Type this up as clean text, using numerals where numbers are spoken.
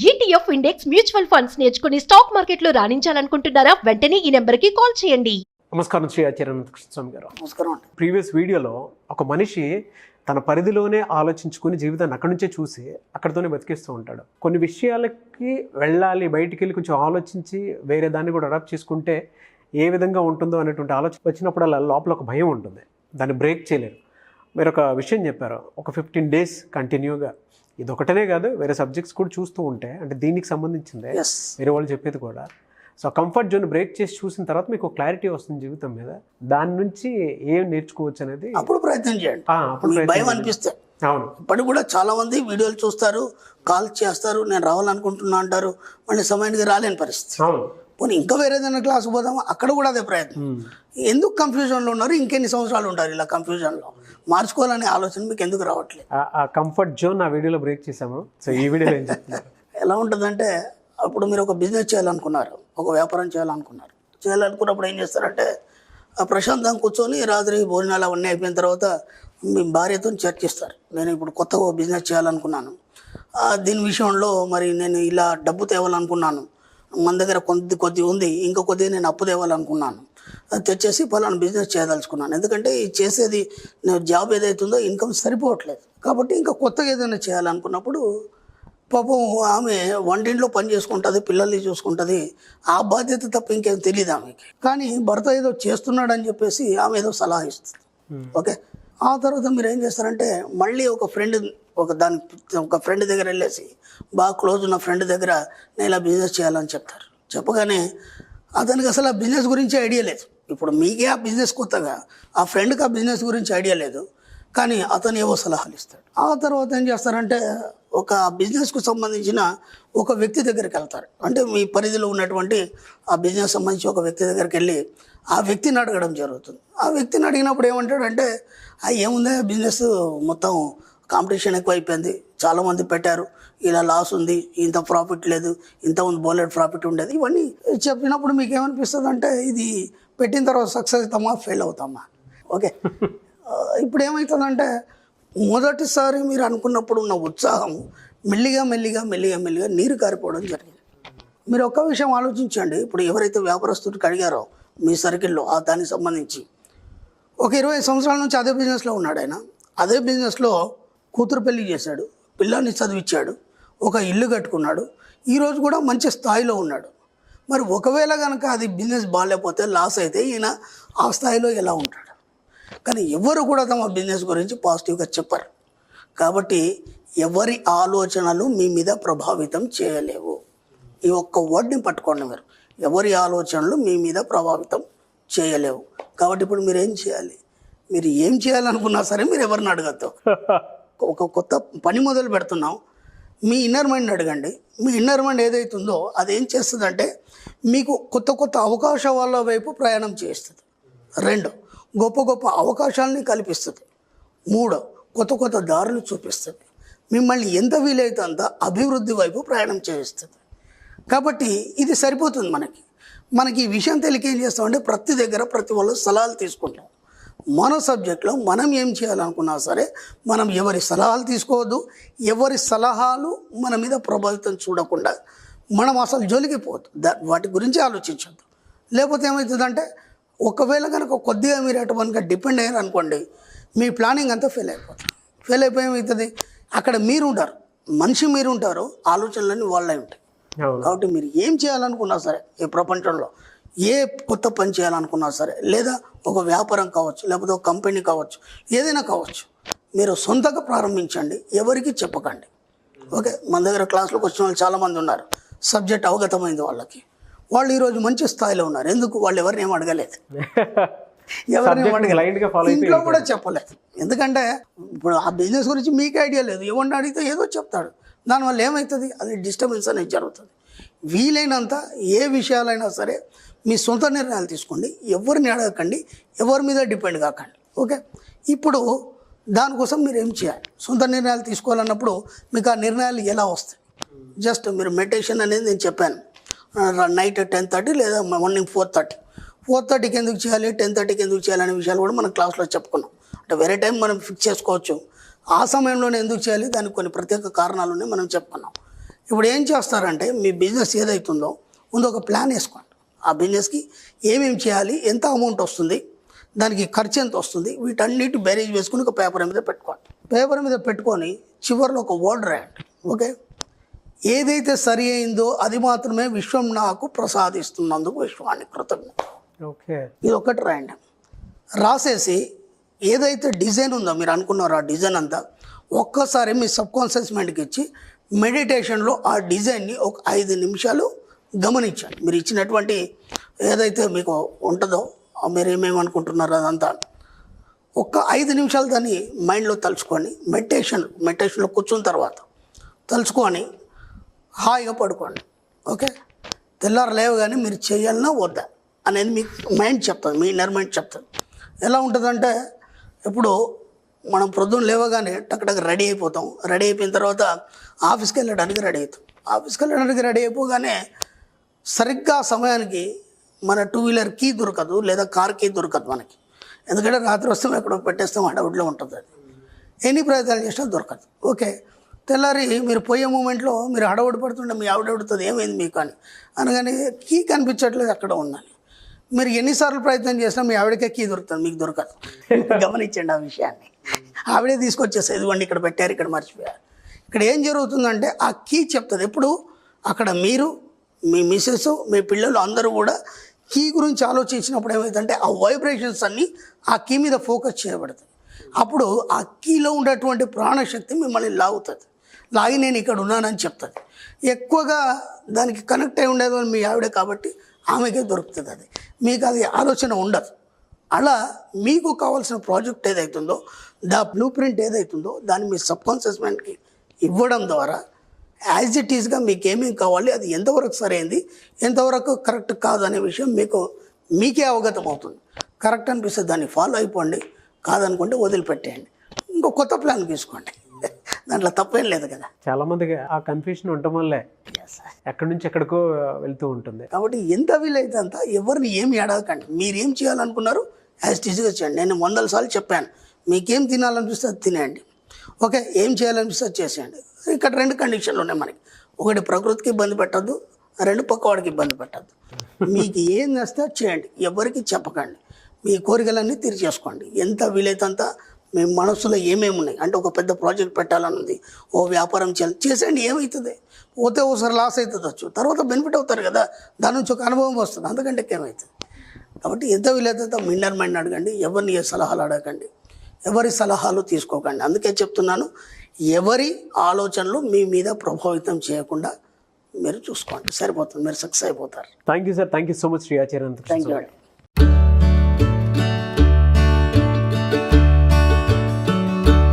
ETF index mutual funds నేర్చుకుని stock మార్కెట్లో రాణించాలనుకుంటున్నారా? వెంటనే ఈ నెంబర్కి కాల్ చేయండి. నమస్కారం శ్రీ ఆచార్య స్వామి గారు. నమస్కారం అండి. ప్రీవియస్ వీడియోలో ఒక మనిషి తన పరిధిలోనే ఆలోచించుకుని జీవితాన్ని అక్కడి నుంచే చూసి అక్కడితోనే బతికేస్తూ ఉంటాడు. కొన్ని విషయాలకి వెళ్ళాలి, బయటికి వెళ్ళి కొంచెం ఆలోచించి వేరే దాన్ని కూడా అడాప్ట్ చేసుకుంటే ఏ విధంగా ఉంటుందో అనేటువంటి ఆలోచన వచ్చినప్పుడు అలా లోపల ఒక భయం ఉంటుంది, దాన్ని బ్రేక్ చేయలేరు. మీరు ఒక విషయం చెప్పారు, ఒక 15 days కంటిన్యూగా ఇది ఒకటనే కాదు వేరే సబ్జెక్ట్స్ కూడా చూస్తూ ఉంటే, అంటే దీనికి సంబంధించిందే వేరే వాళ్ళు చెప్పేది కూడా. సో కంఫర్ట్ జోన్ బ్రేక్ చేసి చూసిన తర్వాత మీకు క్లారిటీ వస్తుంది జీవితం మీద, దాని నుంచి ఏం నేర్చుకోవచ్చు అనేది అప్పుడు ప్రయత్నం చేయండి. భయం అనిపిస్తే అవును, ఇప్పటికి కూడా చాలా మంది వీడియోలు చూస్తారు, కాల్ చేస్తారు, నేను రావాలనుకుంటున్నా అంటారు, మళ్ళీ సమయానికి రాలేని పరిస్థితి. అవును, పోనీ ఇంకా వేరేదైనా క్లాస్ పోదామా, అక్కడ కూడా అదే ప్రయత్నం. ఎందుకు కన్ఫ్యూజన్లో ఉన్నారు? ఇంకెన్ని సంవత్సరాలు ఉంటారు ఇలా కన్ఫ్యూజన్లో? మార్చుకోవాలనే ఆలోచన మీకు ఎందుకు రావట్లేదు? ఆ కంఫర్ట్ జోన్ ఆ వీడియోలో బ్రేక్ చేసాము. సో ఈ వీడియోలో ఏం చెప్తున్నారు? ఎలా ఉంటుందంటే, అప్పుడు మీరు ఒక బిజినెస్ చేయాలనుకున్నారు, ఒక వ్యాపారం చేయాలనుకున్నప్పుడు ఏం చేస్తారంటే, ప్రశాంతంగా కూర్చొని రాత్రి భోజనాలు అవన్నీ అయిపోయిన తర్వాత మీ భార్యతో చర్చిస్తారు. నేను ఇప్పుడు కొత్తగా బిజినెస్ చేయాలనుకున్నాను, దీని విషయంలో మరి నేను ఇలా డబ్బు తేవాలనుకున్నాను, మన దగ్గర కొద్ది ఉంది, ఇంకా కొద్దిగా నేను అప్పు తేవాలనుకున్నాను, తెచ్చేసి పలానా బిజినెస్ చేయదలుచుకున్నాను. ఎందుకంటే ఈ చేసేది నేను జాబ్ ఏదైతుందో ఇన్కమ్ సరిపోవట్లేదు, కాబట్టి ఇంకా కొత్తగా ఏదైనా చేయాలనుకున్నప్పుడు పాపం ఆమె వంటింట్లో పని చేసుకుంటుంది, పిల్లల్ని చూసుకుంటుంది, ఆ బాధ్యత తప్ప ఇంకేం తెలియదు ఆమెకి. కానీ భర్త ఏదో చేస్తున్నాడని చెప్పేసి ఆమె ఏదో సలహా ఇస్తుంది. ఓకే, ఆ తర్వాత మీరు ఏం చేస్తారంటే, మళ్ళీ ఒక ఫ్రెండ్ దగ్గర వెళ్ళేసి, బాగా క్లోజ్ ఉన్న ఫ్రెండ్ దగ్గర నేను ఇలా బిజినెస్ చేయాలని చెప్తారు. చెప్పగానే అతనికి అసలు ఆ బిజినెస్ గురించి ఐడియా లేదు. ఇప్పుడు మీకే ఆ బిజినెస్ కొత్తగా, ఆ ఫ్రెండ్కి ఆ బిజినెస్ గురించి ఐడియా లేదు, కానీ అతను ఏవో సలహాలు ఇస్తాడు. ఆ తర్వాత ఏం చేస్తారంటే, ఒక బిజినెస్కు సంబంధించిన ఒక వ్యక్తి దగ్గరికి వెళ్తారు. అంటే మీ పరిధిలో ఉన్నటువంటి ఆ బిజినెస్ సంబంధించి ఒక వ్యక్తి దగ్గరికి వెళ్ళి ఆ వ్యక్తిని అడగడం జరుగుతుంది. ఆ వ్యక్తిని అడిగినప్పుడు ఏమంటాడంటే, ఏముంది బిజినెస్ మొత్తం కాంపిటీషన్ ఎక్కువ అయిపోయింది, చాలామంది పెట్టారు, ఇలా లాస్ ఉంది, ఇంత ప్రాఫిట్ లేదు, ఇంత ఉంది బోలెడ్ ప్రాఫిట్ ఉండేది. ఇవన్నీ చెప్పినప్పుడు మీకు ఏమనిపిస్తుంది అంటే, ఇది పెట్టిన తర్వాత సక్సెస్ అవుతామా, ఫెయిల్ అవుతామా? ఓకే, ఇప్పుడు ఏమవుతుందంటే, మొదటిసారి మీరు అనుకున్నప్పుడు ఉన్న ఉత్సాహం మెల్లిగా నీరు కారిపోవడం జరిగింది. మీరు ఒక్క విషయం ఆలోచించండి. ఇప్పుడు ఎవరైతే వ్యాపారస్తుడికి అడిగారో మీ సర్కిల్లో దానికి సంబంధించి, ఒక 20 సంవత్సరాల నుంచి అదే బిజినెస్లో ఉన్నాడు ఆయన. అదే బిజినెస్లో కూతురు పెళ్లి చేశాడు, పిల్లాన్ని చదివించాడు, ఒక ఇల్లు కట్టుకున్నాడు, ఈరోజు కూడా మంచి స్థాయిలో ఉన్నాడు. మరి ఒకవేళ కనుక అది బిజినెస్ బాగాలేకపోతే, లాస్ అయితే ఈయన ఆ స్థాయిలో ఎలా ఉంటాడు? కానీ ఎవరు కూడా తమ బిజినెస్ గురించి పాజిటివ్గా చెప్పరు. కాబట్టి ఎవరి ఆలోచనలు మీ మీద ప్రభావితం చేయలేవు. ఈ ఒక్క వర్డ్ని పట్టుకోండి మీరు, ఎవరి ఆలోచనలు మీ మీద ప్రభావితం చేయలేవు. కాబట్టి ఇప్పుడు మీరు ఏం చేయాలి? మీరు ఏం చేయాలనుకున్నా సరే మీరు ఎవరిని అడగద్దు. ఒక కొత్త పని మొదలు పెడుతున్నాం, మీ ఇన్నర్ మైండ్ అడగండి. మీ ఇన్నర్ మైండ్ ఏదైతుందో అది ఏం చేస్తుందంటే, మీకు కొత్త అవకాశాల వైపు ప్రయాణం చేస్తుంది. 2, గొప్ప అవకాశాలని కల్పిస్తుంది. 3, కొత్త దారులు చూపిస్తుంది. మిమ్మల్ని ఎంత వీలైతే అంత అభివృద్ధి వైపు ప్రయాణం చేయిస్తుంది. కాబట్టి ఇది సరిపోతుంది మనకి ఈ విషయం తెలియక ఏం చేస్తామంటే, ప్రతి వాళ్ళు సలహాలు తీసుకుంటాం. మన సబ్జెక్ట్లో మనం ఏం చేయాలనుకున్నా సరే మనం ఎవరి సలహాలు తీసుకోవద్దు. ఎవరి సలహాలు మన మీద ప్రభావితం చూడకుండా మనం అసలు జోలికి పోవద్దు, వాటి గురించి ఆలోచించద్దు. లేకపోతే ఏమవుతుందంటే, ఒకవేళ కనుక కొద్దిగా మీరు అటువంటిగా డిపెండ్ అయ్యారు అనుకోండి, మీ ప్లానింగ్ అంతా ఫెయిల్ అయిపోయి ఏమవుతుంది, అక్కడ మీరు ఉంటారు, మనిషి మీరు ఉంటారు, ఆలోచనలన్నీ వాళ్ళే ఉంటాయి. కాబట్టి మీరు ఏం చేయాలనుకున్నా సరే, ఈ ప్రపంచంలో ఏ కొత్త పని చేయాలనుకున్నా సరే, లేదా ఒక వ్యాపారం కావచ్చు, లేకపోతే ఒక కంపెనీ కావచ్చు, ఏదైనా కావచ్చు, మీరు సొంతంగా ప్రారంభించండి, ఎవరికి చెప్పకండి. ఓకే, మన దగ్గర క్లాసులోకి వచ్చిన వాళ్ళు చాలామంది ఉన్నారు, సబ్జెక్ట్ అవగతమైంది వాళ్ళకి, వాళ్ళు ఈరోజు మంచి స్థాయిలో ఉన్నారు. ఎందుకు? వాళ్ళు ఎవరిని ఏం అడగలేదు, ఇంట్లో కూడా చెప్పలేదు. ఎందుకంటే ఇప్పుడు ఆ బిజినెస్ గురించి మీకు ఐడియా లేదు, ఎవరిని అడిగితే ఏదో చెప్తాడు, దానివల్ల ఏమవుతుంది, అది డిస్టర్బెన్స్ అనేది జరుగుతుంది. వీలైనంత ఏ విషయాలైనా సరే మీ సొంత నిర్ణయాలు తీసుకోండి, ఎవరిని అడగకండి, ఎవరి మీద డిపెండ్ కాకండి. ఓకే, ఇప్పుడు దానికోసం మీరు ఏం చేయాలి? సొంత నిర్ణయాలు తీసుకోవాలన్నప్పుడు మీకు ఆ నిర్ణయాలు ఎలా వస్తాయి? జస్ట్ మీరు మెడిటేషన్ అనేది నేను చెప్పాను, నైట్ 10:30 లేదా మార్నింగ్ 4:30కి ఎందుకు చేయాలి, 10:30కి ఎందుకు చేయాలి అనే విషయాలు కూడా మనం క్లాస్లో చెప్పుకున్నాం. అంటే వేరే టైం మనం ఫిక్స్ చేసుకోవచ్చు, ఆ సమయంలోనే ఎందుకు చేయాలి, దానికి కొన్ని ప్రత్యేక కారణాలు మనం చెప్పుకున్నాం. ఇప్పుడు ఏం చేస్తారంటే మీ బిజినెస్ ఏదైతుందో ముందు ఒక ప్లాన్ వేసుకోండి. ఆ బిజినెస్కి ఏమేమి చేయాలి, ఎంత అమౌంట్ వస్తుంది, దానికి ఖర్చు ఎంత వస్తుంది, వీటన్నిటి బేరేజ్ వేసుకుని ఒక పేపర్ మీద పెట్టుకోండి. పేపర్ మీద పెట్టుకొని చివరిలో ఒక వర్డ్ రాయండి. ఓకే, ఏదైతే సరి అయిందో అది మాత్రమే విశ్వం నాకు ప్రసాదిస్తున్నందుకు విశ్వానికి కృతజ్ఞత. ఓకే, ఇది ఒకటి రాయండి. రాసేసి ఏదైతే డిజైన్ ఉందో మీరు అనుకున్నారో ఆ డిజైన్ అంతా ఒక్కసారి మీ సబ్కాన్షియస్ మైండ్కి ఇచ్చి మెడిటేషన్లో ఆ డిజైన్ని ఒక 5 నిమిషాలు గమనించండి. మీరు ఇచ్చినటువంటి ఏదైతే మీకు ఉంటుందో మీరు ఏమేమి అనుకుంటున్నారో అదంతా ఒక్క 5 నిమిషాలు దాన్ని మైండ్లో తలుచుకొని మెడిటేషన్లో కూర్చున్న తర్వాత తలుచుకొని హాయిగా పడుకోండి. ఓకే, తెల్లారు లేవగానే మీరు చేయాలన్నా వద్దా అనేది మీ మైండ్ చెప్తుంది, మీ ఇన్నర్ మైండ్ చెప్తుంది. ఎలా ఉంటుందంటే ఇప్పుడు మనం ప్రొద్దున లేవగానే టక్ రెడీ అయిపోతాం. రెడీ అయిపోయిన తర్వాత ఆఫీస్కి వెళ్ళడానికి రెడీ అవుతాం. ఆఫీస్కి వెళ్ళడానికి రెడీ అయిపోగానే సరిగ్గా సమయానికి మన 2 వీలర్ కీ దొరకదు, లేదా కార్ కీ దొరకదు మనకి. ఎందుకంటే రాత్రి వస్తాం ఎక్కడో పెట్టేస్తాం, హడావుడిలో ఉంటుంది. అది ఎన్ని ప్రయత్నాలు చేసినా దొరకదు. ఓకే, తెల్లారి మీరు పోయే మూమెంట్లో మీరు హడావుడి పడుతుంటే మీ ఆవిడ అడుగుతుంది ఏమైంది మీకు అని, అనగానే కీ కనిపించట్లేదు అక్కడ ఉందని. మీరు ఎన్నిసార్లు ప్రయత్నం చేసినా మీ ఆవిడకే కీ దొరుకుతుంది, మీకు దొరకదు. గమనించండి ఆ విషయాన్ని. ఆవిడే తీసుకొచ్చేస్తుంది, ఇదిగోండి ఇక్కడ పెట్టారు, ఇక్కడ మర్చిపోయారు. ఇక్కడ ఏం జరుగుతుందంటే ఆ కీ చెప్తుంది. ఎప్పుడు అక్కడ మీరు, మీ మిస్సెస్, మీ పిల్లలు అందరూ కూడా కీ గురించి ఆలోచించినప్పుడు ఏమవుతుందంటే ఆ వైబ్రేషన్స్ అన్నీ ఆ కీ మీద ఫోకస్ చేయబడుతుంది. అప్పుడు ఆ కీలో ఉండేటువంటి ప్రాణశక్తి మిమ్మల్ని లాగుతుంది. లాగి నేను ఇక్కడ ఉన్నానని చెప్తుంది. ఎక్కువగా దానికి కనెక్ట్ అయి ఉండేది మీ ఆవిడే కాబట్టి ఆమెకే దొరుకుతుంది. అది మీకు అది ఆలోచన ఉండదు. అలా మీకు కావాల్సిన ప్రాజెక్ట్ ఏదైతుందో, బ్లూ ప్రింట్ ఏదైతుందో దాన్ని మీ సబ్కాన్షియస్ మైండ్కి ఇవ్వడం ద్వారా యాజ్ ఇట్ ఈస్గా మీకు ఏమేమి కావాలి, అది ఎంతవరకు సరైంది, ఎంతవరకు కరెక్ట్ కాదు అనే విషయం మీకే అవగతం అవుతుంది. కరెక్ట్ అనిపిస్తే దాన్ని ఫాలో అయిపోండి, కాదనుకుంటే వదిలిపెట్టేయండి, ఇంకో కొత్త ప్లాన్ తీసుకోండి. దాంట్లో తప్పేం లేదు కదా. చాలామందికి ఆ కన్ఫ్యూషన్ ఉండటం వల్లే ఎక్కడి నుంచి ఎక్కడికో వెళ్తూ ఉంటుంది. కాబట్టి ఎంత వీలైతే అంత ఎవరిని ఏమి అడగకండి. మీరు ఏం చేయాలనుకున్నారు యాజ్ ఈజీగా చేయండి. నేను 100 సార్లు చెప్పాను, మీకేం తినాలనిపిస్తే అది తినేయండి. ఓకే, ఏం చేయాలనిపిస్తే అది చేసేయండి. ఇక్కడ 2 కండిషన్లు ఉన్నాయి మనకి. ఒకటి ప్రకృతికి ఇబ్బంది పెట్టద్దు, 2 పక్కవాడికి ఇబ్బంది పెట్టద్దు. మీకు ఏం చేస్తే చేయండి, ఎవరికి చెప్పకండి. మీ కోరికలన్నీ తీర్చేసుకోండి. ఎంత వీలైతే అంత మీ మనసులో ఏమేమి ఉన్నాయి అంటే ఒక పెద్ద ప్రాజెక్ట్ పెట్టాలని ఉంది, ఓ వ్యాపారం చేసేయండి. ఏమవుతుంది, పోతే ఒకసారి లాస్ అవుతుందచ్చు, తర్వాత బెనిఫిట్ అవుతారు కదా, దాని నుంచి ఒక అనుభవం వస్తుంది, అంతకంటే ఏమవుతుంది. కాబట్టి ఎంత వీలైతే మీ ఇన్నర్ మైండ్ అడగండి, ఎవరిని ఏ సలహాలు అడగండి, ఎవరి సలహాలు తీసుకోకండి. అందుకే చెప్తున్నాను, ఎవరి ఆలోచనలు మీ మీద ప్రభావితం చేయకుండా మీరు చూసుకోండి, సరిపోతుంది, మీరు సక్సెస్ అయిపోతారు. Thank you sir, thank you so much Shri Acharya. Thank you అండి.